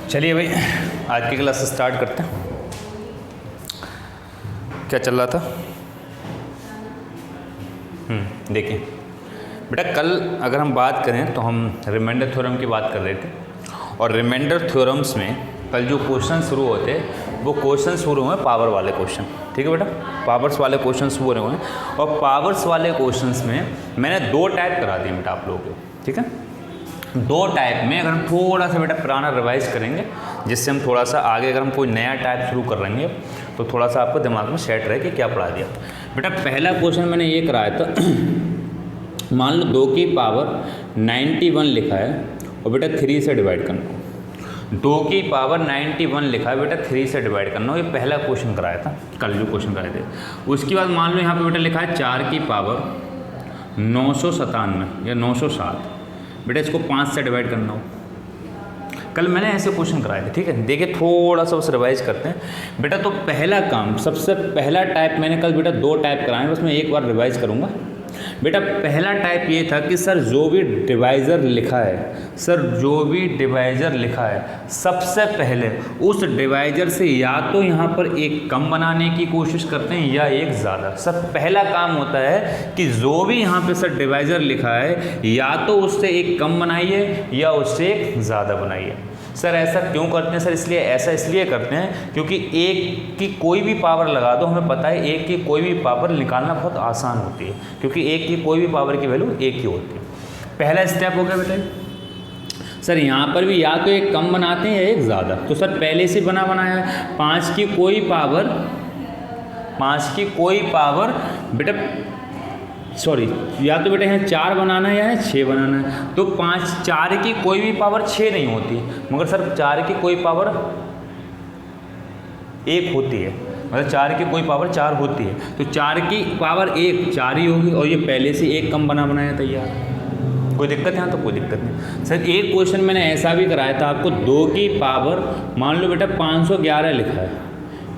चलिए भाई आज की क्लास स्टार्ट करते हैं। क्या चल रहा था? देखिए बेटा, कल अगर हम बात करें तो हम रिमाइंडर थ्योरम की बात कर रहे थे और रिमाइंडर थ्योरम्स में कल जो क्वेश्चन शुरू होते हैं वो क्वेश्चन शुरू हुए पावर वाले क्वेश्चन। ठीक है बेटा, पावर्स वाले क्वेश्चन शुरू हुए और पावर्स वाले क्वेश्चंस में मैंने दो टाइप करा दिए बेटा आप लोगों को। ठीक है, दो टाइप में अगर हम थोड़ा सा बेटा पुराना रिवाइज करेंगे जिससे हम थोड़ा सा आगे अगर हम कोई नया टाइप शुरू कर रहेंगे तो थोड़ा सा आपको दिमाग में सेट रहे कि क्या पढ़ा दिया। बेटा पहला क्वेश्चन मैंने ये कराया था, मान लो 2 की पावर 91 लिखा है और बेटा 3 से डिवाइड करना। 2 की पावर 91 लिखा है बेटा 3 से डिवाइड करना। ये पहला क्वेश्चन कराया था कल, जो क्वेश्चन कराए थे। उसके बाद मान लो यहाँ पे बेटा लिखा है 4 की पावर 997 या 907, बेटा इसको 5 से डिवाइड करना हो। कल मैंने ऐसे क्वेश्चन कराए थे। ठीक है, देखिए थोड़ा सा बस रिवाइज करते हैं बेटा। तो पहला काम, सबसे पहला टाइप मैंने कल बेटा 2 टाइप कराए, बस मैं एक बार रिवाइज करूँगा बेटा। पहला टाइप ये था कि सर जो भी डिवाइज़र लिखा है, सर जो भी डिवाइज़र लिखा है सबसे पहले उस डिवाइज़र से या तो यहाँ पर एक कम बनाने की कोशिश करते हैं या एक ज़्यादा। सर पहला काम होता है कि जो भी यहाँ पे सर डिवाइज़र लिखा है या तो उससे एक कम बनाइए या उससे एक ज़्यादा बनाइए। सर ऐसा क्यों करते हैं? सर इसलिए करते हैं क्योंकि एक की कोई भी पावर लगा दो, हमें पता है एक की कोई भी पावर निकालना बहुत आसान होती है क्योंकि एक की कोई भी पावर की वैल्यू एक ही होती है। पहला स्टेप हो गया बेटा। सर यहाँ पर भी या तो एक कम बनाते हैं या एक ज़्यादा। तो सर पहले से बनाया 5 की कोई पावर बेटा, सॉरी, या तो बेटा यहाँ 4 बनाना है या 6 बनाना है। तो 4 की कोई भी पावर 6 नहीं होती, मगर सर 4 की कोई पावर 1 होती है, मतलब 4 की कोई पावर 4 होती है। तो 4 की पावर 1 4 ही होगी और ये पहले से एक कम बनाया तैयार। कोई दिक्कत है यहाँ? तो कोई दिक्कत नहीं। सर एक क्वेश्चन मैंने ऐसा भी कराया था आपको, 2 की पावर मान लो बेटा 511 लिखा है,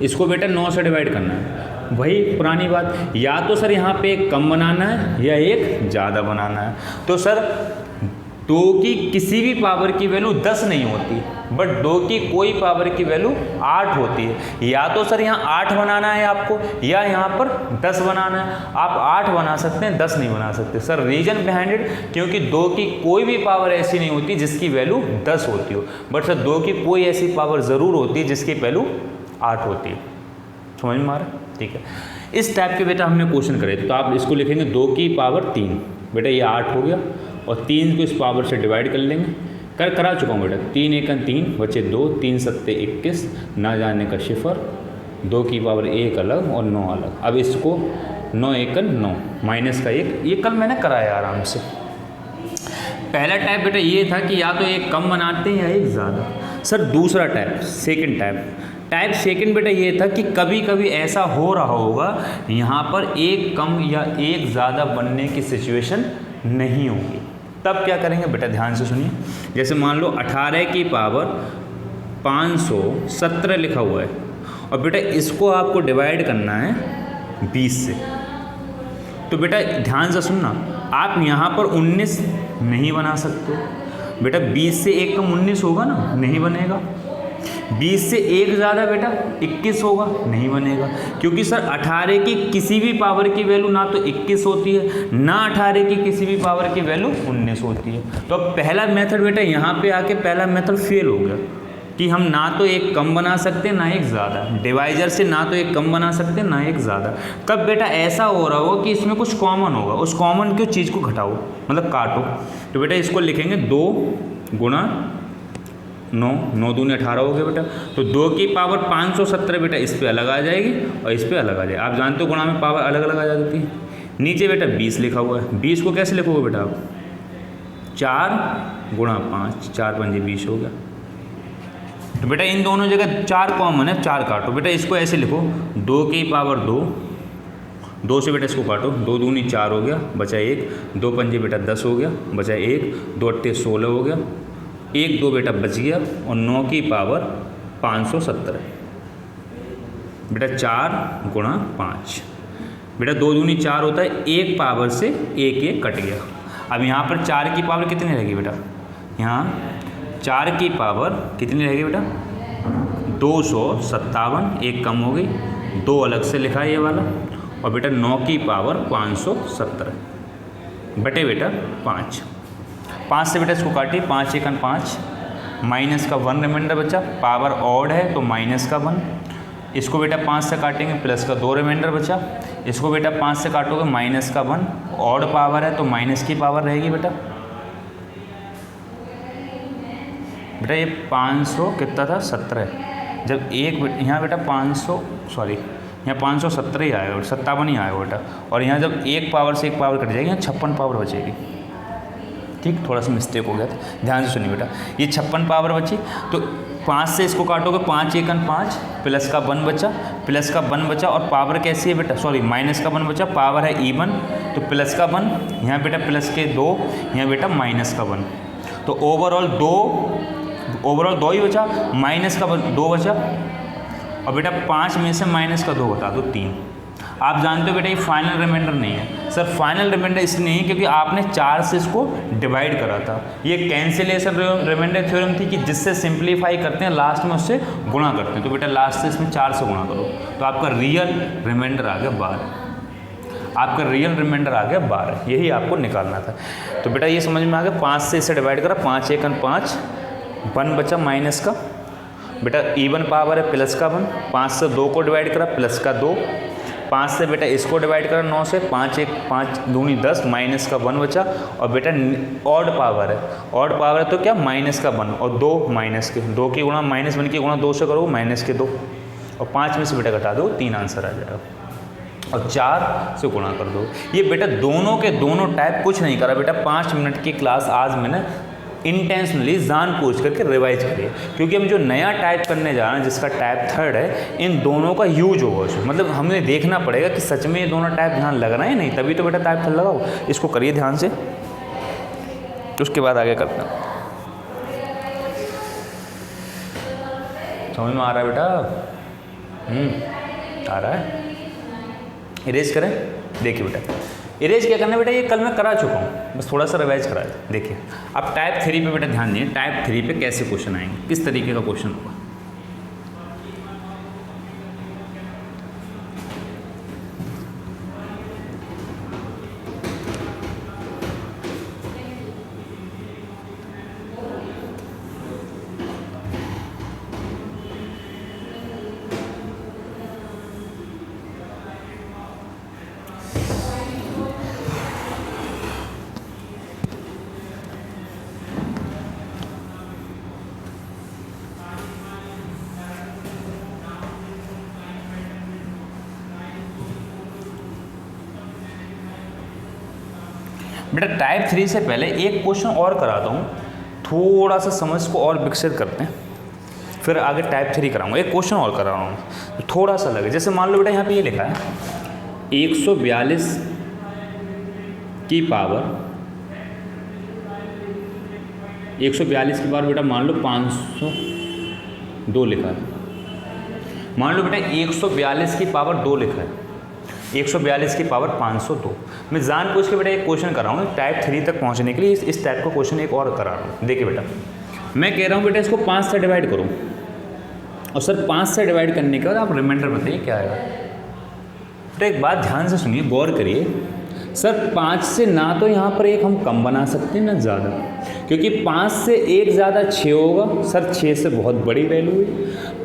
इसको बेटा 9 से डिवाइड करना है। वही पुरानी बात, या तो सर यहाँ पे एक कम बनाना है या एक ज़्यादा बनाना है। तो सर 2 की किसी भी पावर की वैल्यू 10 नहीं होती, बट 2 की कोई पावर की वैल्यू 8 होती है। या तो सर यहाँ 8 बनाना है आपको या यहाँ पर 10 बनाना है। आप 8 बना सकते हैं, 10 नहीं बना सकते। सर रीजन बिहाइंड इट, क्योंकि 2 की कोई भी पावर ऐसी नहीं होती जिसकी वैल्यू 10 होती हो, बट सर 2 की कोई ऐसी पावर ज़रूर होती है जिसकी वैल्यू 8 होती है। समझ में आ रहा है? ठीक है, इस टाइप के बेटा हमने क्वेश्चन करे तो आप इसको लिखेंगे 2 की पावर 3, बेटा ये 8 हो गया और 3 को इस पावर से डिवाइड कर लेंगे। करा चुका हूँ बेटा। 3 1 3 बचे 2, 3 7 21, ना जाने का शिफर, 2 की पावर 1 अलग और 9 अलग। अब इसको 9 1 9 माइनस का 1, ये कल मैंने कराया आराम से। पहला टाइप बेटा ये था कि या तो एक कम बनाते हैं या एक ज़्यादा। सर दूसरा टाइप, टाइप सेकंड बेटा ये था कि कभी कभी ऐसा हो रहा होगा यहाँ पर एक कम या एक ज़्यादा बनने की सिचुएशन नहीं होगी, तब क्या करेंगे बेटा? ध्यान से सुनिए। जैसे मान लो 18 की पावर 517 लिखा हुआ है और बेटा इसको आपको डिवाइड करना है 20 से। तो बेटा ध्यान से सुनना, आप यहाँ पर 19 नहीं बना सकते बेटा। 20 से एक कम 19 होगा ना, नहीं बनेगा। 20 से एक ज़्यादा बेटा 21 होगा, नहीं बनेगा। क्योंकि सर 18 की किसी भी पावर की वैल्यू ना तो 21 होती है, ना 18 की किसी भी पावर की वैल्यू 19 होती है। तो अब पहला मेथड बेटा यहाँ पे आके पहला मेथड फेल हो गया कि हम ना तो एक कम बना सकते ना एक ज़्यादा। डिवाइजर से ना तो एक कम बना सकते ना एक ज़्यादा। तब बेटा ऐसा हो रहा होगा कि इसमें कुछ कॉमन होगा, उस कॉमन की चीज़ को घटाओ, मतलब काटो। तो बेटा इसको लिखेंगे 2 गुणा 9, 9 दूनी 18 हो गया बेटा। तो 2 की पावर 517 बेटा इस पे अलग आ जाएगी और इस पे अलग आ जाएगी। आप जानते हो गुणा में पावर अलग अलग आ जाती है। नीचे बेटा 20 लिखा हुआ है, 20 को कैसे लिखोगे बेटा आप? 4 गुणा 5, 4 5 20 हो गया। तो बेटा इन दोनों जगह 4 कॉमन है, 4 काटो। बेटा इसको ऐसे लिखो 2 की पावर 2, 2 से बेटा इसको काटो, 2 दूनी 4 हो गया, बचा 1, 2 पंजे बेटा 10 हो गया, बचा 1, 2 अट्ठे 16 हो गया, 1 2 बेटा बच गया और 9 की पावर 517 बेटा 4 गुणा 5। बेटा 2 दूनी 4 होता है, 1 पावर से 1 1 कट गया। अब यहाँ पर 4 की पावर कितनी रहेगी बेटा? यहाँ 4 की पावर कितनी रहेगी बेटा 257, एक कम हो गई, 2 अलग से लिखा है ये वाला, और बेटा 9 की पावर 517 बटे बेटा 5। 5 से बेटा इसको काटिए, 5 एकन 5, माइनस का 1 रिमाइंडर बचा, पावर ऑड है तो माइनस का 1, इसको बेटा 5 से काटेंगे प्लस का 2 रिमाइंडर बचा, इसको बेटा 5 से काटोगे माइनस का 1, ऑड पावर है तो माइनस की पावर रहेगी बेटा। बेटा ये 500 कितना था 17, जब एक यहाँ बेटा 500 सॉरी यहाँ 517 ही आएगा, 57 ही आएगा बेटा, और यहाँ जब एक पावर से एक पावर कट जाएगी, यहाँ 56 पावर बचेगी। ठीक, थोड़ा सा मिस्टेक हो गया था, ध्यान से सुनिए बेटा, ये 56 पावर बची, तो 5 से इसको काटोगे 5 एकन 5, प्लस का 1 बचा, प्लस का 1 बचा, और पावर कैसी है बेटा, सॉरी माइनस का 1 बचा, पावर है इवन तो प्लस का 1, यहाँ बेटा प्लस के 2, यहाँ बेटा माइनस का 1, तो ओवरऑल 2 ही बचा, माइनस का 2 बचा, और बेटा 5 में से माइनस का 2 बता दो 3। आप जानते हो बेटा ये फाइनल रिमाइंडर नहीं है सर, फाइनल रिमाइंडर इसलिए नहीं है क्योंकि आपने 4 से इसको डिवाइड करा था। ये कैंसिलेशन रिमाइंडर थ्योरम थी कि जिससे सिंप्लीफाई करते हैं लास्ट में उससे गुणा करते हैं, तो बेटा लास्ट से इसमें 4 से गुणा करो, तो आपका रियल रिमाइंडर आ गया 12, आपका रियल रिमाइंडर आ गया 12, यही आपको निकालना था। तो बेटा ये समझ में आ गया, 5 से इसे डिवाइड करा, 5 एकन 5, 1 बचा माइनस का, बेटा इवन पावर है प्लस का 1, 5 से 2 को डिवाइड करा प्लस का 2, 5 से बेटा इसको डिवाइड करा 9 से, 5 दूनी 10, माइनस का 1 बचा, और बेटा ऑड पावर है, ऑड पावर है तो क्या माइनस का 1 और 2 माइनस के 2 की गुणा माइनस 1 की गुणा 2 से करो माइनस के 2, और 5 में से बेटा घटा दो 3 आंसर आ जाएगा, और 4 से गुणा कर दो। ये बेटा दोनों के दोनों टाइप कुछ नहीं करा बेटा, 5 मिनट की क्लास आज मैंने इंटेंशनली जानबूझ करके रिवाइज करिए, क्योंकि हम जो नया टाइप करने जा रहे हैं जिसका टाइप 3 है, इन दोनों का यूज होगा उसमें, मतलब हमें देखना पड़ेगा कि सच में ये दोनों टाइप ध्यान लग रहे हैं नहीं, तभी तो बेटा टाइप 3 लगाओ। इसको करिए ध्यान से, उसके बाद आगे करते हैं। समझ में आ रहा है बेटा? आ रहा है? इरेज करें, देखिए बेटा इरेज क्या करना है बेटा, ये कल मैं करा चुका हूँ, बस थोड़ा सा रिवाइज करा है। देखिए अब टाइप 3 पे बेटा ध्यान दिए, टाइप 3 पे कैसे क्वेश्चन आएंगे, किस तरीके का क्वेश्चन होगा। बेटा टाइप 3 से पहले एक क्वेश्चन और कराता हूँ, थोड़ा सा समझ को और विकसित करते हैं, फिर आगे टाइप 3 कराऊंगा। एक क्वेश्चन और करा रहा हूँ थोड़ा सा लगे, जैसे मान लो बेटा यहाँ पे ये लिखा है 142 की पावर 142 की पावर बेटा मान लो 502 लिखा है, मान लो बेटा 142 की पावर 2 लिखा है, 142 की पावर 502। मैं जानबूझ के बेटा एक क्वेश्चन कर रहा हूँ टाइप 3 तक पहुँचने के लिए, इस टाइप का क्वेश्चन एक और करा रहा हूँ। देखिए बेटा मैं कह रहा हूँ बेटा इसको 5 से डिवाइड करो, और सर 5 से डिवाइड करने के बाद आप रिमाइंडर बताइए क्या आएगा। बेटा एक बात ध्यान से सुनिए, गौर करिए, सर 5 से ना तो यहाँ पर एक हम कम बना सकते हैं ना ज़्यादा, क्योंकि 5 से एक ज़्यादा 6 होगा, सर 6 से बहुत बड़ी वैल्यू है।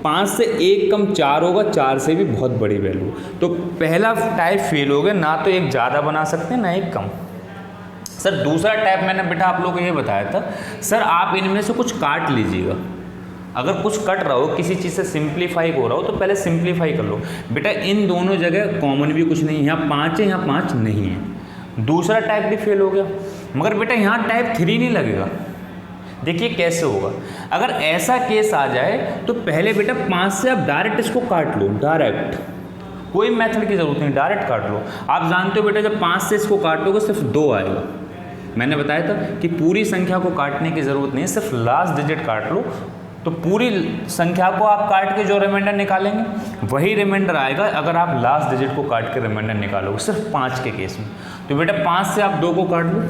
5 से एक कम 4 होगा, 4 से भी बहुत बड़ी वैल्यू, तो पहला टाइप फेल हो गया, ना तो एक ज़्यादा बना सकते हैं ना एक कम। सर दूसरा टाइप मैंने बेटा आप लोगों को ये बताया था, सर आप इनमें से कुछ काट लीजिएगा, अगर कुछ कट रहा हो किसी चीज़ से सिंप्लीफाई हो रहा हो तो पहले सिंप्लीफाई कर लो। बेटा इन दोनों जगह कॉमन भी कुछ नहीं है, यहाँ 5 है यहाँ 5 नहीं है, दूसरा टाइप भी फेल हो गया। मगर बेटा यहाँ टाइप 3 नहीं लगेगा, देखिए कैसे होगा। अगर ऐसा केस आ जाए तो पहले बेटा 5 से आप डायरेक्ट इसको काट लो, डायरेक्ट, कोई मेथड की ज़रूरत नहीं, डायरेक्ट काट लो। आप जानते हो बेटा जब 5 से इसको काटोगे सिर्फ 2 आएगा, मैंने बताया था कि पूरी संख्या को काटने की ज़रूरत नहीं है, सिर्फ लास्ट डिजिट काट लो, तो पूरी संख्या को आप काट के जो रिमाइंडर निकालेंगे वही रिमाइंडर आएगा अगर आप लास्ट डिजिट को काट के रिमाइंडर निकालोगे, सिर्फ 5 के केस में। तो बेटा 5 से आप 2 को काट लो,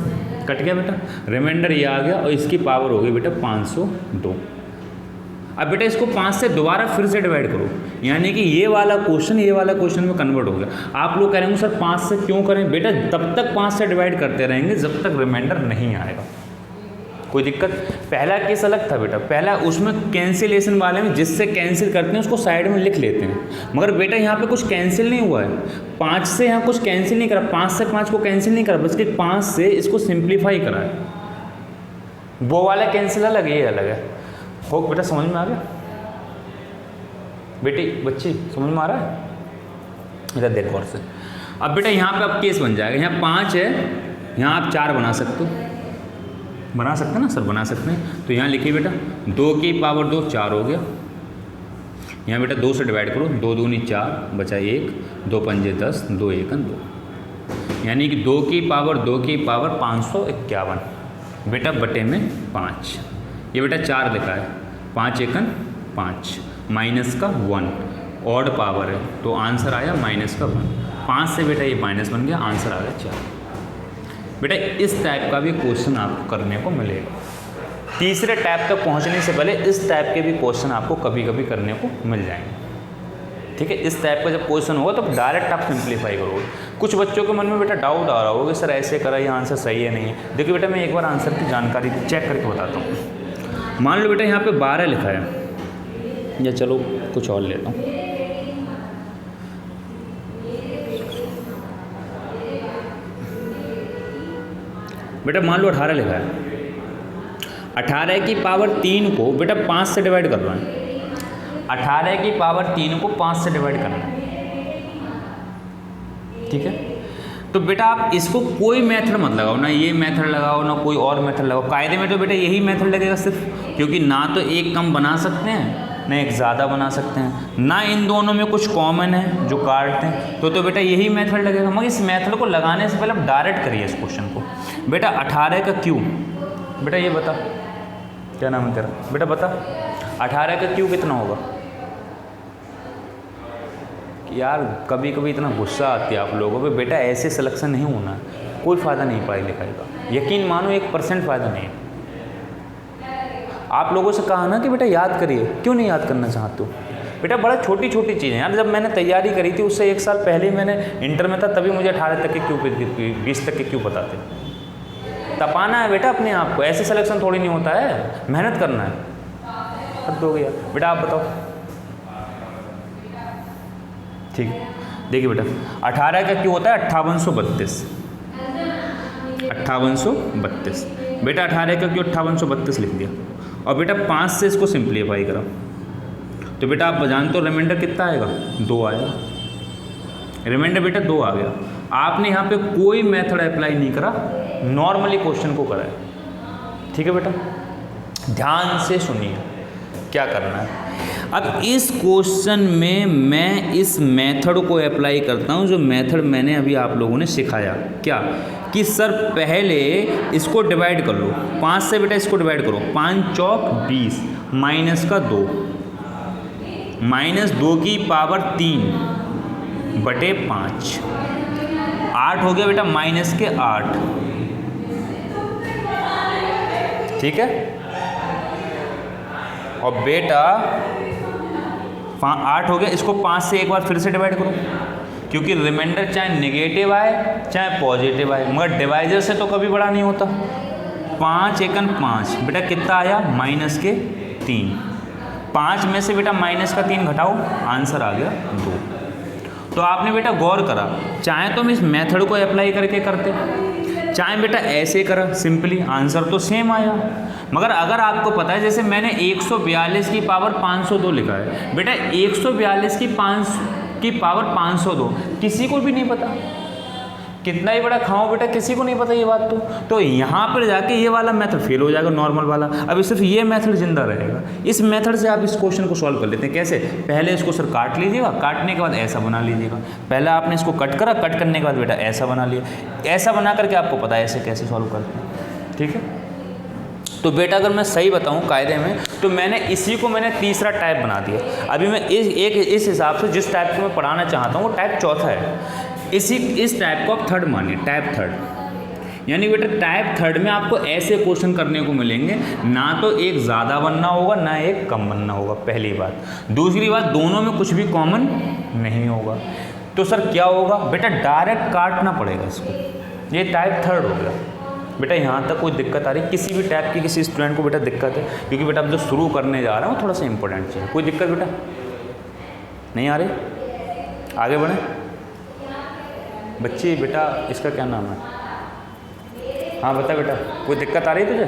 कट गया बेटा, रिमाइंडर ये आ गया और इसकी पावर हो गई बेटा 502। अब बेटा इसको 5 से दोबारा फिर से डिवाइड करो, यानी कि ये वाला क्वेश्चन में कन्वर्ट हो गया। आप लोग कहेंगे सर 5 से क्यों करें? बेटा तब तक 5 से डिवाइड करते रहेंगे जब तक रिमाइंडर नहीं आएगा। कोई दिक्कत? पहला केस अलग था बेटा, पहला उसमें कैंसिलेशन वाले में जिससे कैंसिल करते हैं उसको साइड में लिख लेते हैं, मगर बेटा यहाँ पे कुछ कैंसिल नहीं हुआ है। 5 से यहाँ कुछ कैंसिल नहीं करा, 5 से 5 को कैंसिल नहीं करा, बल्कि 5 से इसको सिंप्लीफाई करा है। वो वाला कैंसिल अलग, ये अलग है। हो बेटा समझ में आ गया? बेटी बच्ची समझ में आ रहा है? इधर देखो और से। अब बेटा यहाँ पे अब केस बन जाएगा, यहाँ 5 है, यहाँ आप 4 बना सकते हो, बना सकते हैं ना सर? बना सकते हैं। तो यहाँ लिखिए बेटा 2 की पावर 2 4 हो गया। यहाँ बेटा 2 से डिवाइड करो, 2 दूनी 4 बचा 1, 2 पंजे 10, 2 एकन 2, यानी कि 2 की पावर 551 बेटा बटे में 5। ये बेटा 4 लिखा है, 5 एकन 5 माइनस का 1 ऑड पावर है, तो आंसर आया माइनस का 1। 5 से बेटा ये माइनस बन गया, आंसर आ गया 4। बेटा इस टाइप का भी क्वेश्चन आपको करने को मिलेगा। तीसरे टाइप तक पहुंचने से पहले इस टाइप के भी क्वेश्चन आपको कभी कभी करने को मिल जाएंगे। ठीक है, इस टाइप का जब क्वेश्चन होगा तो डायरेक्ट आप सिंप्लीफाई करोगे। कुछ बच्चों के मन में बेटा डाउट आ रहा होगा सर ऐसे करा, ये आंसर सही है नहीं है। देखिए बेटा मैं एक बार आंसर की जानकारी चेक करके बताता हूँ। मान लो बेटा यहाँ पे 12 लिखा है, या चलो कुछ और लेता हूँ। बेटा मान लो 18 लिखा है, 18 की पावर 3 को बेटा 5 से डिवाइड करना है। 18 की पावर 3 को 5 से डिवाइड करना है। ठीक है, तो बेटा आप इसको कोई मेथड मत लगाओ, ना ये मेथड लगाओ ना कोई और मेथड लगाओ। कायदे में तो बेटा यही मेथड लगेगा सिर्फ, क्योंकि ना तो एक कम बना सकते हैं ना एक ज़्यादा बना सकते हैं, ना इन दोनों में कुछ कॉमन है जो काटते हैं, तो बेटा यही मेथड लगेगा। मगर इस मेथड को लगाने से पहले आप डायरेक्ट करिए इस क्वेश्चन को। बेटा 18 का क्यूब, बेटा ये बता, क्या नाम है तेरा बेटा? बता 18 का क्यूब कितना होगा? यार कभी कभी इतना गुस्सा आती है आप लोगों पे, बेटा ऐसे सिलेक्शन नहीं होना है, कोई फ़ायदा नहीं पढ़ाई लिखाई का, यकीन मानो 1% फ़ायदा नहीं है। आप लोगों से कहा ना कि बेटा याद करिए, क्यों नहीं याद करना चाहते हो? बेटा बड़ा छोटी छोटी चीज़ें यार, जब मैंने तैयारी करी थी उससे 1 साल पहले मैंने इंटर में था, तभी मुझे 18 तक के क्यों 20 तक के क्यों पता थे। तपाना है बेटा अपने आप को, ऐसे सिलेक्शन थोड़ी नहीं होता है, मेहनत करना है। हद हो गया। बेटा आप बताओ। ठीक, देखिए बेटा 18 का क्यों होता है 5832, 5832 बेटा 18 का क्यों 5832 लिख दिया, और बेटा 5 से इसको सिंप्लीफाई करा, तो बेटा आप जानते हो रिमाइंडर कितना आएगा? 2 आएगा। रिमाइंडर बेटा 2 आ गया। आपने यहाँ पे कोई मेथड अप्लाई नहीं करा, नॉर्मली क्वेश्चन को करा है। ठीक है बेटा, ध्यान से सुनिए क्या करना है। अब इस क्वेश्चन में मैं इस मेथड को अप्लाई करता हूँ, जो मेथड मैंने अभी आप लोगों ने सिखाया। क्या कि सर पहले इसको डिवाइड कर लो, 5 से बेटा इसको डिवाइड करो, 5 चौक 20 माइनस का 2, माइनस 2 की पावर 3 बटे 5, 8 हो गया बेटा माइनस के 8। ठीक है, और बेटा 8 हो गया, इसको 5 से एक बार फिर से डिवाइड करो, क्योंकि रिमाइंडर चाहे नेगेटिव आए चाहे पॉजिटिव आए, मगर डिवाइजर से तो कभी बड़ा नहीं होता। 5 एकन 5 बेटा कितना आया? माइनस के 3। 5 में से बेटा माइनस का 3 घटाओ, आंसर आ गया 2। तो आपने बेटा गौर करा, चाहे तो हम इस मेथड को अप्लाई करके करते, चाहे बेटा ऐसे करा सिंपली, आंसर तो सेम आया। मगर अगर आपको पता है, जैसे मैंने 142 की पावर 502 लिखा है, बेटा 142 की पावर 502 किसी को भी नहीं पता, कितना ही बड़ा खाओ बेटा किसी को नहीं पता ये बात। तो यहाँ पर जाके ये वाला मेथड फेल हो जाएगा, नॉर्मल वाला। अभी सिर्फ ये मेथड जिंदा रहेगा। इस मेथड से आप इस क्वेश्चन को सॉल्व कर लेते हैं। कैसे? पहले इसको सर काट लीजिएगा, काटने के बाद ऐसा बना लीजिएगा। पहले आपने इसको कट करा, कट करने के बाद बेटा ऐसा बना लिया, ऐसा बना करके आपको पता है ऐसे कैसे सॉल्व करते हैं। ठीक है, तो बेटा अगर मैं सही बताऊं कायदे में, तो मैंने इसी को तीसरा टाइप बना दिया। अभी मैं इस हिसाब से जिस टाइप को मैं पढ़ाना चाहता हूँ वो टाइप चौथा है। इस टाइप को आप थर्ड मानिए, टाइप थर्ड। यानी बेटा टाइप थर्ड में आपको ऐसे क्वेश्चन करने को मिलेंगे, ना तो एक ज़्यादा बनना होगा ना एक कम बनना होगा, पहली बात। दूसरी बात, दोनों में कुछ भी कॉमन नहीं होगा। तो सर क्या होगा बेटा, डायरेक्ट काटना पड़ेगा इसको, ये टाइप थर्ड हो गया। बेटा यहाँ तक कोई दिक्कत आ रही, किसी भी टाइप की किसी स्टूडेंट को बेटा दिक्कत है, क्योंकि बेटा अब जो शुरू करने जा रहा हूँ थोड़ा सा इंपॉर्टेंट चीज़, कोई दिक्कत बेटा नहीं आ रही? आगे बढ़ें बच्ची। बेटा इसका क्या नाम है? हाँ बता बेटा, कोई दिक्कत आ रही है तुझे?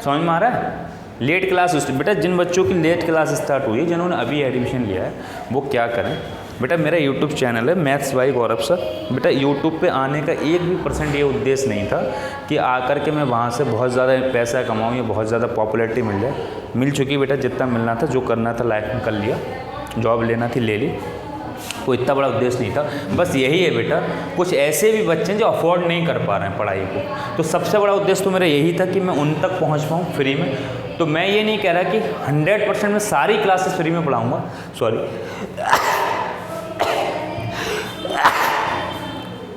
समझ में आ रहा है? लेट क्लास बेटा, जिन बच्चों की लेट क्लास स्टार्ट हुई है, जिन्होंने अभी एडमिशन लिया है, वो क्या करें बेटा, मेरा यूट्यूब चैनल है मैथ्स बाय गौरव सर। बेटा यूट्यूब पे आने का 1% ये उद्देश्य नहीं था कि आकर के मैं वहाँ से बहुत ज़्यादा पैसा कमाऊँ या बहुत ज़्यादा पॉपुलैरिटी मिल जाए। मिल चुकी बेटा, जितना मिलना था, जो करना था लाइफ में कर लिया, जॉब लेना थी ले ली, कोई इतना बड़ा उद्देश्य नहीं था। बस यही है बेटा, कुछ ऐसे भी बच्चे हैं जो अफोर्ड नहीं कर पा रहे हैं पढ़ाई को, तो सबसे बड़ा उद्देश्य तो मेरा यही था कि मैं उन तक पहुंच पाऊँ फ्री में। तो मैं ये नहीं कह रहा कि 100% मैं सारी क्लासेस फ्री में पढ़ाऊँगा,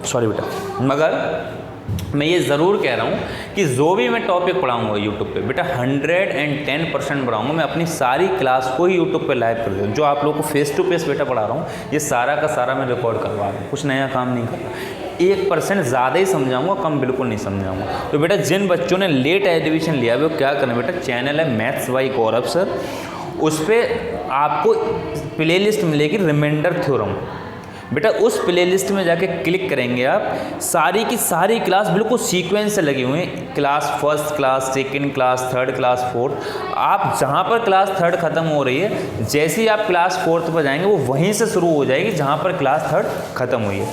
सॉरी बेटा, मगर मैं ये ज़रूर कह रहा हूँ कि जो भी मैं टॉपिक पढ़ाऊँगा यूट्यूब पे बेटा 110% पढ़ाऊँगा। मैं अपनी सारी क्लास को ही यूट्यूब पे लाइव कर दूँ। जो आप लोगों को फेस टू फेस बेटा पढ़ा रहा हूँ, ये सारा का सारा मैं रिकॉर्ड करवा रहा हूँ, कुछ नया काम नहीं कर रहा। 1% ज़्यादा ही समझाऊँगा, कम बिल्कुल नहीं समझाऊँगा। तो बेटा जिन बच्चों ने लेट एडमिशन लिया वो क्या करें बेटा, चैनल है मैथ्स बाय गौरव सर, उस पर आपको प्ले लिस्ट मिलेगी रिमाइंडर थ्योरम। बेटा उस प्लेलिस्ट में जाके क्लिक करेंगे आप, सारी की सारी क्लास बिल्कुल सीक्वेंस से लगी हुई हैं, class first class, second class, third class, fourth. आप जहाँ पर क्लास थर्ड खत्म हो रही है, जैसे ही आप क्लास फोर्थ पर जाएंगे वो वहीं से शुरू हो जाएगी जहाँ पर क्लास थर्ड खत्म हुई है।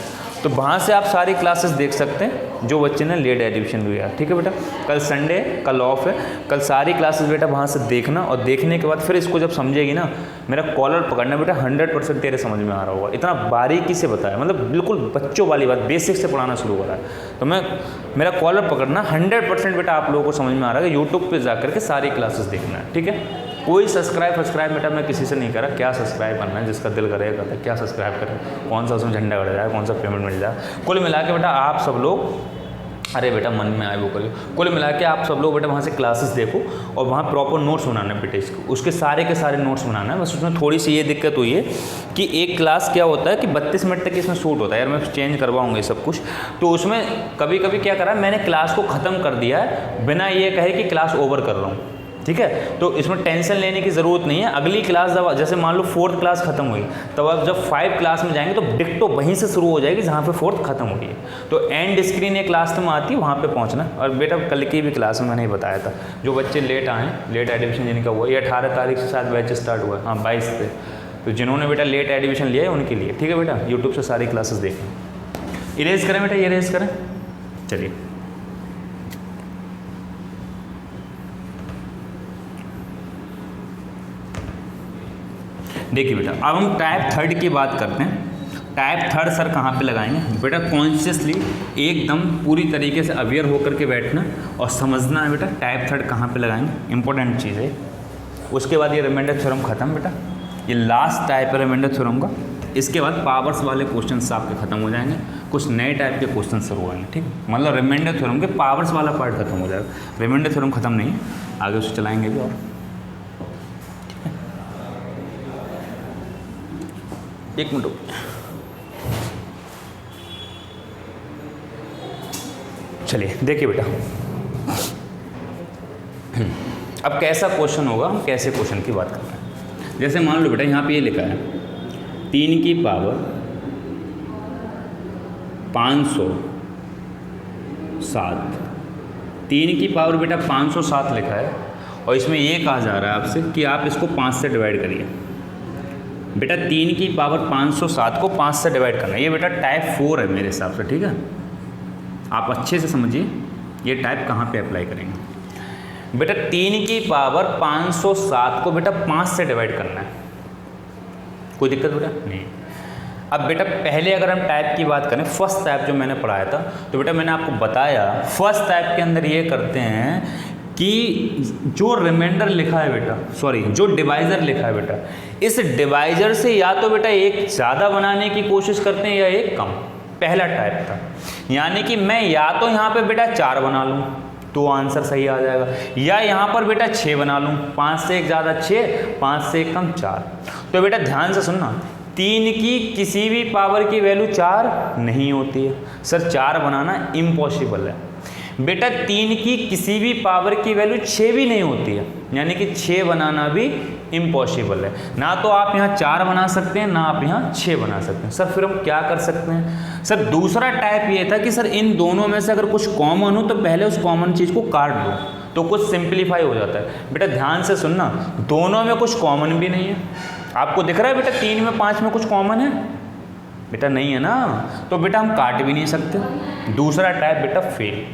तो वहाँ से आप सारी क्लासेस देख सकते हैं जो बच्चे ने लेट एडमिशन लिया। ठीक है बेटा, कल संडे, कल ऑफ है, कल सारी क्लासेस बेटा वहाँ से देखना, और देखने के बाद फिर इसको जब समझेगी ना, मेरा कॉलर पकड़ना बेटा, 100% तेरे समझ में आ रहा होगा। इतना बारीकी से बताया, मतलब बिल्कुल बच्चों वाली बात, बेसिक से पढ़ाना शुरू करा है। तो मेरा कॉलर पकड़ना 100% बेटा आप लोगों को समझ में आ रहा है कि यूट्यूब पर जा करके सारी क्लासेस देखना है। ठीक है, कोई सब्सक्राइब बेटा मैं किसी से नहीं करा, क्या सब्सक्राइब करना है, जिसका दिल करेगा करता है, क्या सब्सक्राइब करें, कौन सा उसमें झंडा बढ़ जाए, कौन सा पेमेंट मिल जाए। कुल मिला के बेटा आप सब लोग, अरे बेटा मन में आए वो करिए, कुल मिला के आप सब लोग बेटा वहाँ से क्लासेस देखो, और वहाँ प्रॉपर नोट्स बनाना है बेटा, इसको उसके सारे के सारे नोट्स बनाना है। बस उसमें थोड़ी सी ये दिक्कत हुई है कि एक क्लास क्या होता है कि 32 मिनट तक इसमें शूट होता है। यार मैं चेंज करवाऊँगा ये सब कुछ, तो उसमें कभी कभी क्या करा, मैंने क्लास को ख़त्म कर दिया है बिना ये कहे कि क्लास ओवर कर रहा हूँ। ठीक है, तो इसमें टेंशन लेने की ज़रूरत नहीं है। अगली क्लास जब, जैसे मान लो 4th क्लास खत्म हुई, तब अब जब 5 क्लास में जाएंगे तो डिक्टो वहीं से शुरू हो जाएगी जहाँ पे 4th खत्म हुई है। तो एंड स्क्रीन एक क्लास में आती है, वहाँ पे पहुँचना। और बेटा कल की भी क्लास में मैंने ही बताया था, जो बच्चे लेट आए, लेट एडमिशन जिनका हुआ, ये 18 तारीख से शायद बैच स्टार्ट हुआ है, हाँ 22 से। तो जिन्होंने बेटा लेट एडमिशन लिया है उनके लिए, ठीक है बेटा, यूट्यूब से सारी क्लासेस देखें। इरेज करें बेटा, ये इरेज करें, चलिए। देखिए बेटा, अब हम टाइप थर्ड की बात करते हैं। टाइप थर्ड सर कहाँ पे लगाएंगे बेटा, कॉन्शियसली एकदम पूरी तरीके से अवेयर होकर के बैठना और समझना है बेटा टाइप थर्ड कहाँ पे लगाएंगे, इंपॉर्टेंट चीज़ है। उसके बाद ये रिमाइंडर थ्योरम खत्म बेटा, ये लास्ट टाइप है रिमाइंडर थ्योरम का। इसके बाद पावर्स वाले क्वेश्चन आपके खत्म हो जाएंगे, कुछ नए टाइप के क्वेश्चन शुरू होंगे। ठीक, मतलब रिमाइंडर थ्योरम के पावर्स वाला पार्ट खत्म हो जाएगा, रिमाइंडर थ्योरम खत्म नहीं है, आगे उसे चलाएंगे भी। और एक मिनट, चलिए देखिए बेटा, अब कैसा क्वेश्चन होगा, हम कैसे क्वेश्चन की बात कर रहे हैं। जैसे मान लो बेटा यहाँ पे ये लिखा है 3 की पावर 507, 3 की पावर बेटा 507 लिखा है, और इसमें ये कहा जा रहा है आपसे कि आप इसको 5 से डिवाइड करिए। बेटा 3 की पावर 507 को 5 से डिवाइड करना है, ये बेटा टाइप 4 है मेरे हिसाब से। ठीक है, आप अच्छे से समझिए ये टाइप कहाँ पे अप्लाई करेंगे। बेटा 3 की पावर 507 को बेटा 5 से डिवाइड करना है, कोई दिक्कत बेटा नहीं। अब बेटा पहले अगर हम टाइप की बात करें, फर्स्ट टाइप जो मैंने पढ़ाया था, तो बेटा मैंने आपको बताया फर्स्ट टाइप के अंदर ये करते हैं कि जो रिमाइंडर लिखा है बेटा, सॉरी जो डिवाइज़र लिखा है बेटा, इस डिवाइज़र से या तो बेटा एक ज़्यादा बनाने की कोशिश करते हैं या एक कम। पहला टाइप था, यानी कि मैं या तो यहाँ पे बेटा 4 बना लूँ तो आंसर सही आ जाएगा, या यहाँ पर बेटा 6 बना लूँ, 5 से 1 ज़्यादा 6, 5 से 1 कम 4। तो बेटा ध्यान से सुनना, 3 की किसी भी पावर की वैल्यू 4 नहीं होती है। सर 4 बनाना इम्पॉसिबल है। बेटा 3 की किसी भी पावर की वैल्यू 6 भी नहीं होती है, यानी कि 6 बनाना भी इम्पॉसिबल है। ना तो आप यहाँ 4 बना सकते हैं, ना आप यहाँ 6 बना सकते हैं। सर फिर हम क्या कर सकते हैं? सर दूसरा टाइप ये था कि सर इन दोनों में से अगर कुछ कॉमन हो तो पहले उस कॉमन चीज़ को काट दो तो कुछ सिंप्लीफाई हो जाता है। बेटा ध्यान से सुनना, दोनों में कुछ कॉमन भी नहीं है। आपको दिख रहा है बेटा 3 में 5 में कुछ कॉमन है? बेटा नहीं है ना, तो बेटा हम काट भी नहीं सकते। दूसरा टाइप बेटा फेल।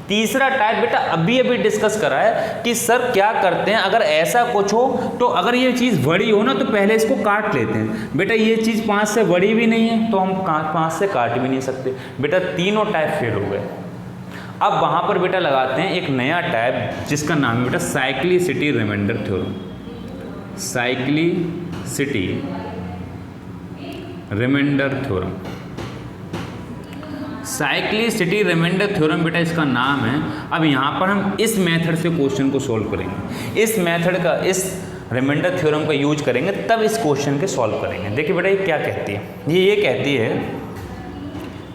तीसरा टाइप बेटा अभी डिस्कस करा है कि सर क्या करते हैं, अगर ऐसा कुछ हो तो अगर ये चीज़ बड़ी हो ना तो पहले इसको काट लेते हैं। बेटा ये चीज़ 5 से बड़ी भी नहीं है तो हम 5 से काट भी नहीं सकते। बेटा तीनों टाइप फेल हो गए। अब वहाँ पर बेटा लगाते हैं एक नया टाइप जिसका नाम है बेटा cyclicity remainder theorem. Cyclicity remainder theorem. Cyclicity remainder theorem बेटा इसका नाम है। अब यहाँ पर हम इस मेथड से क्वेश्चन को सॉल्व करेंगे। इस मेथड का, इस रिमाइंडर थ्योरम का यूज करेंगे तब इस क्वेश्चन के सॉल्व करेंगे। देखिए बेटा ये क्या कहती है, ये कहती है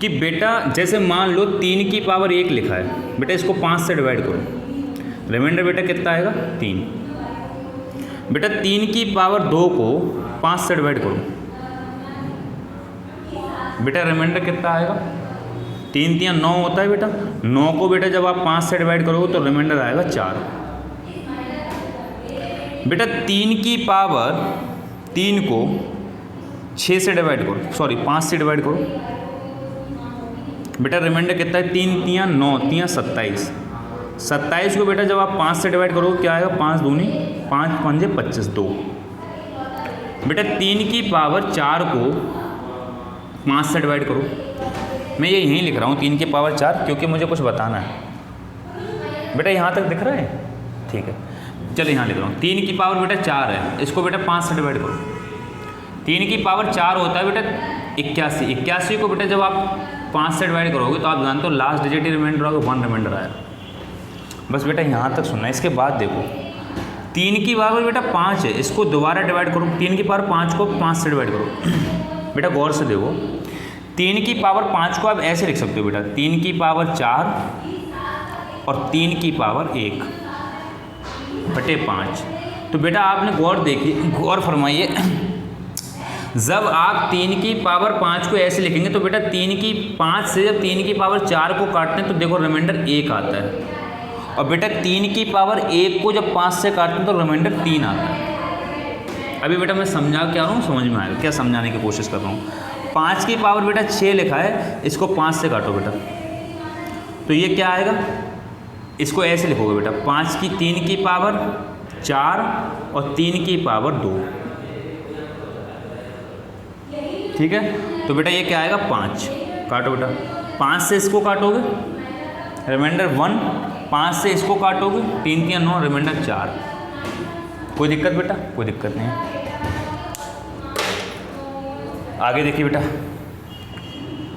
कि बेटा जैसे मान लो 3 की पावर 1 लिखा है, बेटा इसको 5 से डिवाइड करो, रिमाइंडर बेटा कितना आएगा 3। बेटा 3 की पावर 2 को 5 से डिवाइड करो, बेटा रिमाइंडर कितना आएगा 3 3 9 होता है बेटा। 9 को बेटा जब आप 5 से डिवाइड करोगे तो रिमाइंडर आएगा 4। बेटा 3 की पावर 3 को 6 से डिवाइड करो, सॉरी 5 से डिवाइड करो, बेटा रिमाइंडर कितना है 3 3 9 3 27। 27 को बेटा जब आप 5 से डिवाइड करोगे क्या आएगा 5 दूनी 5 5 25 2। बेटा 3 की पावर 4 को 5 से डिवाइड करो, मैं ये यहीं लिख रहा हूँ 3 की पावर 4 क्योंकि मुझे कुछ बताना है। बेटा यहाँ तक दिख रहा है? ठीक है, चलो यहाँ लिख रहा हूँ 3 की पावर बेटा 4 है, इसको बेटा 5 से डिवाइड करो। 3 की पावर 4 होता है बेटा 81। 81 को बेटा जब आप 5 से डिवाइड करोगे तो आप जानते हो लास्ट डिजिट रिमाइंडर होगा 1 रिमाइंडर आएगा। बस बेटा यहाँ तक सुनना है। इसके बाद देखो 3 की पावर बेटा 5 है, इसको दोबारा डिवाइड करो। 3 की पावर 5 को 5 से डिवाइड करो। बेटा गौर से देखो 3 की पावर 5 को आप ऐसे लिख सकते हो बेटा 3 की पावर 4 और 3 की पावर 1 बटे 5। तो बेटा आपने गौर फरमाइए, जब आप 3 की पावर 5 को ऐसे लिखेंगे तो बेटा 3 की 5 से जब 3 की पावर 4 को काटते हैं तो देखो रिमाइंडर 1 आता है। और बेटा 3 की पावर 1 को जब 5 से काटते हैं तो रिमाइंडर 3 आता है। अभी बेटा मैं समझा क्या रहा हूँ, समझ में आएगा क्या समझाने की कोशिश कर रहा हूँ। 5 की पावर बेटा 6 लिखा है, इसको 5 से काटो बेटा तो ये क्या आएगा, इसको ऐसे लिखोगे बेटा 3 की पावर 4 और 3 की पावर 2। ठीक है, तो बेटा ये क्या आएगा 5, काटो बेटा 5 से इसको काटोगे रिमाइंडर 1, 5 से इसको काटोगे 3 3 9 रिमाइंडर 4। कोई दिक्कत बेटा? कोई दिक्कत नहीं। आगे देखिए बेटा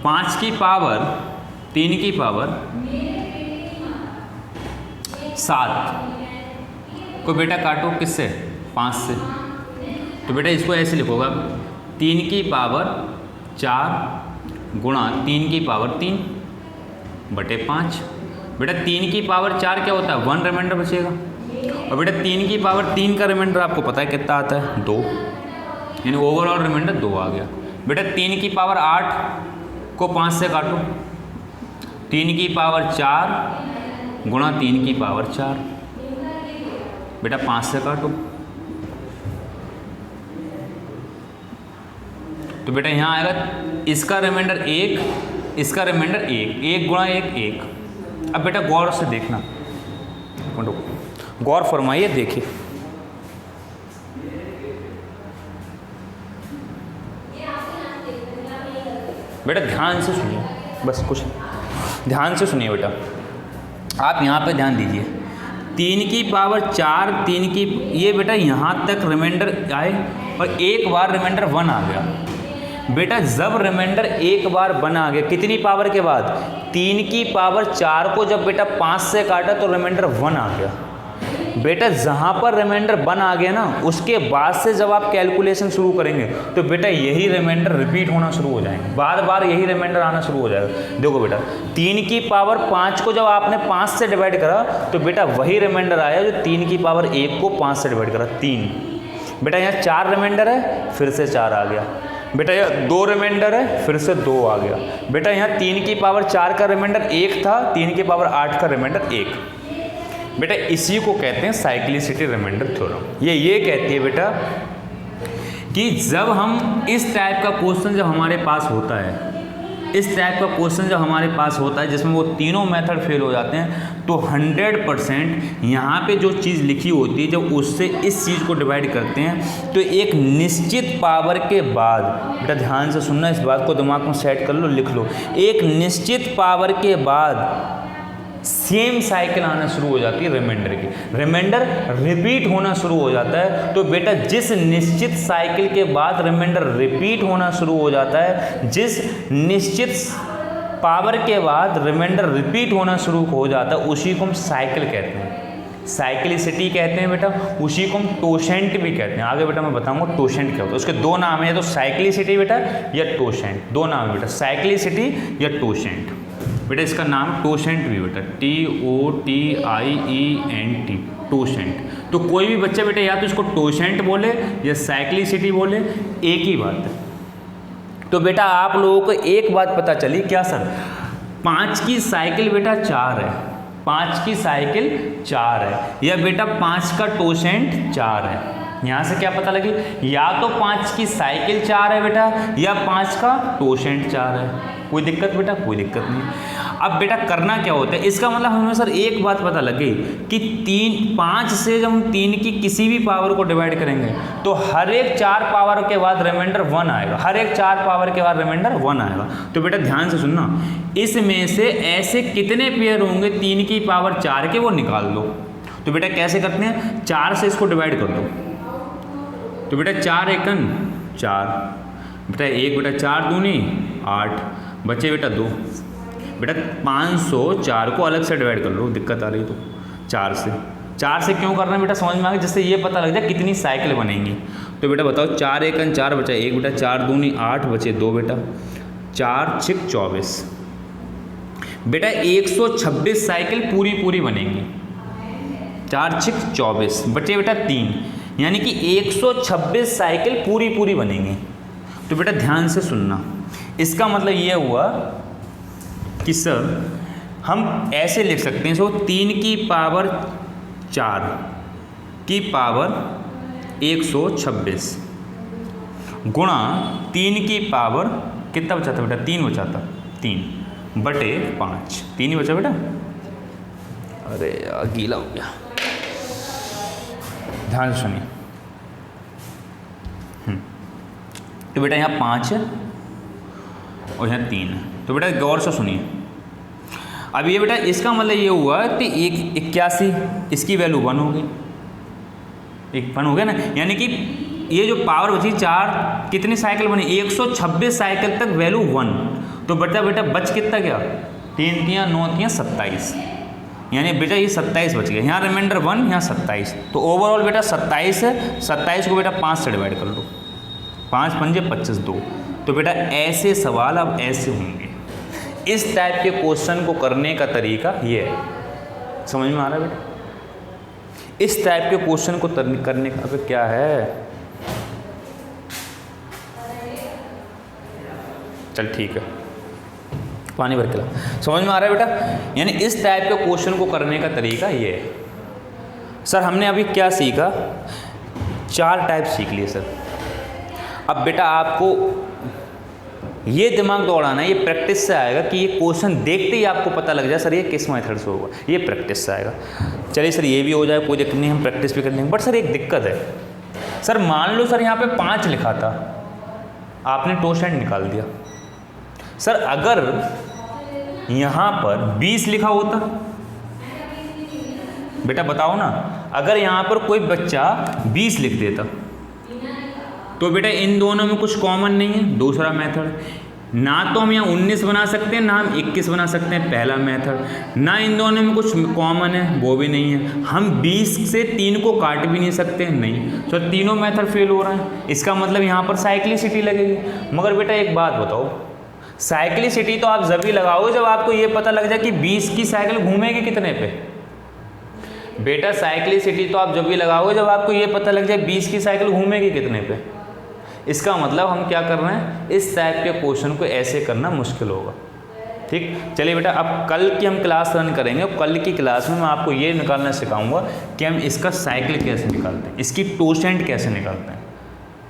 5 की पावर 3 की पावर 7 को बेटा काटो किससे 5 से, तो बेटा इसको ऐसे लिखोगा 3 की पावर 4 गुणा 3 की पावर 3 बटे 5। बेटा 3 की पावर 4 क्या होता है 1 रिमाइंडर बचेगा, और बेटा 3 की पावर 3 का रिमाइंडर आपको पता है कितना आता है 2, यानी ओवरऑल रिमाइंडर 2 आ गया। बेटा 3 की पावर 8 को 5 से काटो, 3 की पावर 4 गुणा 3 की पावर 4, बेटा 5 से काटो, तो बेटा यहाँ आएगा इसका रिमाइंडर 1, इसका रिमाइंडर 1, 1 गुणा 1 1। अब बेटा गौर से देखना, गौर फरमाइए, देखिए बेटा ध्यान से सुनिए, बस कुछ ध्यान से सुनिए बेटा, आप यहाँ पे ध्यान दीजिए। 3 की पावर 4 3 की ये बेटा यहाँ तक रिमाइंडर आए और एक बार रिमाइंडर 1 आ गया। बेटा जब रिमाइंडर एक बार बना आ गया, कितनी पावर के बाद, 3 की पावर 4 को जब बेटा 5 से काटा तो रिमाइंडर 1 आ गया। बेटा जहाँ पर रिमाइंडर 1 आ गया ना, उसके बाद से जब आप कैलकुलेशन शुरू करेंगे तो बेटा यही रिमाइंडर रिपीट होना शुरू हो जाएंगे, बार बार यही रिमाइंडर आना शुरू हो जाएगा। देखो बेटा 3 की पावर 5 को जब आपने 5 से डिवाइड करा तो बेटा वही रिमाइंडर आया जो 3 की पावर 1 को 5 से डिवाइड करा, 3। बेटा यहाँ 4 रिमाइंडर है, फिर से 4 आ गया। बेटा यहाँ 2 रिमाइंडर है, फिर से 2 आ गया। बेटा यहाँ 3 की पावर 4 का रिमाइंडर 1 था, 3 की पावर 8 का रिमाइंडर 1। बेटा इसी को कहते हैं साइक्लिसिटी रिमाइंडर थ्योरम। ये कहती है बेटा कि जब हम इस टाइप का क्वेश्चन जब हमारे पास होता है, इस टाइप का क्वेश्चन जब हमारे पास होता है जिसमें वो तीनों मेथड फेल हो जाते हैं, तो 100% यहाँ पे जो चीज़ लिखी होती है जब उससे इस चीज़ को डिवाइड करते हैं तो एक निश्चित पावर के बाद, बेटा ध्यान से सुनना, इस बात को दिमाग में सेट कर लो, लिख लो, एक निश्चित पावर के बाद सेम साइकिल आना शुरू हो जाती है रिमाइंडर की, रिमाइंडर रिपीट होना शुरू हो जाता है। तो बेटा जिस निश्चित साइकिल के बाद रिमाइंडर रिपीट होना शुरू हो जाता है, जिस निश्चित पावर के बाद रिमाइंडर रिपीट होना शुरू हो जाता है, उसी को हम साइकिल कहते हैं, साइक्लिसिटी कहते हैं बेटा, उसी को हम टोसेंट भी कहते हैं। आगे बेटा मैं बताऊंगा टोसेंट क्या होता है, उसके 2 नाम है, या तो साइक्लिसिटी बेटा या टोसेंट, 2 नाम है बेटा, साइक्लिसिटी या टोसेंट। बेटा इसका नाम टोसेंट भी बेटा, TOTIENT, टोसेंट। तो कोई भी बच्चा बेटा या तो इसको टोसेंट बोले या साइक्लिसिटी बोले, एक ही बात है। तो बेटा आप लोगों को एक बात पता चली क्या सर, 5 की साइकिल बेटा 4 है, 5 की साइकिल 4 है, या बेटा 5 का टोसेंट 4 है। यहाँ से क्या पता लगी, या तो 5 की साइकिल 4 है बेटा, या 5 का टोसेंट 4 है। कोई दिक्कत बेटा, कोई दिक्कत नहीं। अब बेटा करना क्या होता है, इसका मतलब हमें सर एक बात पता लगी कि 5 से जब हम 3 की किसी भी पावर को डिवाइड करेंगे तो हर एक 4 पावर के बाद रिमाइंडर 1 आएगा, हर एक 4 पावर के बाद रिमाइंडर 1 आएगा। तो बेटा ध्यान से सुनना, इसमें से ऐसे कितने पेयर होंगे 3 की पावर 4 के, वो निकाल दो। तो बेटा कैसे करते हैं, 4 से इसको डिवाइड कर दो। तो बेटा 4 एकन 4, बेटा 1 बेटा 4 दूनी 8, बचे बेटा 2। बेटा 504 को अलग से डिवाइड कर लो, दिक्कत आ रही तो 4 से क्यों करना है बेटा, समझ में आ गया, जिससे ये पता लग जाए कितनी साइकिल बनेंगी। तो बेटा बताओ 4 एकन 4 बचा 1 बेटा, 4 दूनी 8, बचे 2 बेटा, 4 6 24। बेटा 126 साइकिल पूरी बनेंगी, 4 6 24, बचे बेटा 3, यानी कि 126 साइकिल पूरी बनेंगी। तो बेटा ध्यान से सुनना, इसका मतलब ये हुआ कि सर हम ऐसे लिख सकते हैं, सो 3 की पावर 4 की पावर 126 गुणा 3 की पावर कितना बचा था बेटा, 3 बचा था, 3 बटे 5, 3 ही बचा बेटा। अरे यार गीला हो गया, ध्यान से सुनिए। तो बेटा यहाँ 5 है और यहाँ 3 है। तो बेटा गौर से सुनिए, अब ये बेटा इसका मतलब ये हुआ कि 81, इसकी वैल्यू 1 हो गई, 1 हो गया ना, यानी कि ये जो पावर बची 4, कितनी साइकिल बनी, 126 साइकिल तक वैल्यू 1। तो बेटा बच कितना गया, 3 3 9 3 27, यानी बेटा ये 27 बच गया। यहाँ रिमाइंडर 1, यहाँ 27, तो ओवरऑल बेटा 27 है। 27 को बेटा 5 से डिवाइड कर लो, 5 पंजे 25 2। तो बेटा ऐसे सवाल अब ऐसे होंगे। इस टाइप के क्वेश्चन को करने का तरीका ये है, समझ में आ रहा है बेटा, इस टाइप के क्वेश्चन को करने का अब क्या है, चल ठीक है, पानी भर के ला, समझ में आ रहा है बेटा। यानी इस टाइप के क्वेश्चन को करने का तरीका ये है। सर हमने अभी क्या सीखा, 4 टाइप सीख लिए सर। अब बेटा आपको ये दिमाग दौड़ाना है, ये प्रैक्टिस से आएगा कि ये क्वेश्चन देखते ही आपको पता लग जाए सर ये किस मेथड से होगा, ये प्रैक्टिस से आएगा। चलिए सर ये भी हो जाए, कोई दिक्कत नहीं, हम प्रैक्टिस भी कर लेंगे। बट सर एक दिक्कत है, सर मान लो सर यहाँ पे 5 लिखा था, आपने टोसेंट निकाल दिया। सर अगर यहाँ पर 20 लिखा होता, बेटा बताओ ना, अगर यहाँ पर कोई बच्चा 20 लिख देता तो बेटा इन दोनों में कुछ कॉमन नहीं है, दूसरा मेथड। ना तो हम यहाँ 19 बना सकते हैं, ना हम 21 बना सकते हैं, पहला मेथड। ना इन दोनों में कुछ कॉमन है, वो भी नहीं है। हम 20 से 3 को काट भी नहीं सकते, नहीं। तो तीनों मेथड फेल हो रहे हैं, इसका मतलब यहाँ पर साइक्लिसिटी लगेगी। मगर बेटा एक बात बताओ, साइक्लिसिटी तो आप जब भी लगाओगे जब आपको ये पता लग जाए कि 20 की साइकिल घूमेगी कितने पे। बेटा साइक्लिसिटी तो आप जब भी लगाओगे जब आपको ये पता लग जाए 20 की साइकिल घूमेगी कितने पे। इसका मतलब हम क्या कर रहे हैं, इस टाइप के क्वेश्चन को ऐसे करना मुश्किल होगा। ठीक, चलिए बेटा अब कल की हम क्लास रन करेंगे। कल की क्लास में मैं आपको ये निकालना सिखाऊंगा कि हम इसका साइकिल कैसे निकालते हैं, इसकी टोसेंट कैसे निकालते हैं।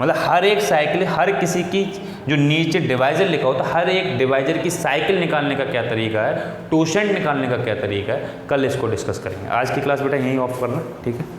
मतलब हर एक साइकिल, हर किसी की जो नीचे डिवाइजर लिखा होता है, हर एक डिवाइजर की साइकिल निकालने का क्या तरीका है, टोसेंट निकालने का क्या तरीका है, कल इसको डिस्कस करेंगे। आज की क्लास बेटा यहीं ऑफ करना, ठीक है।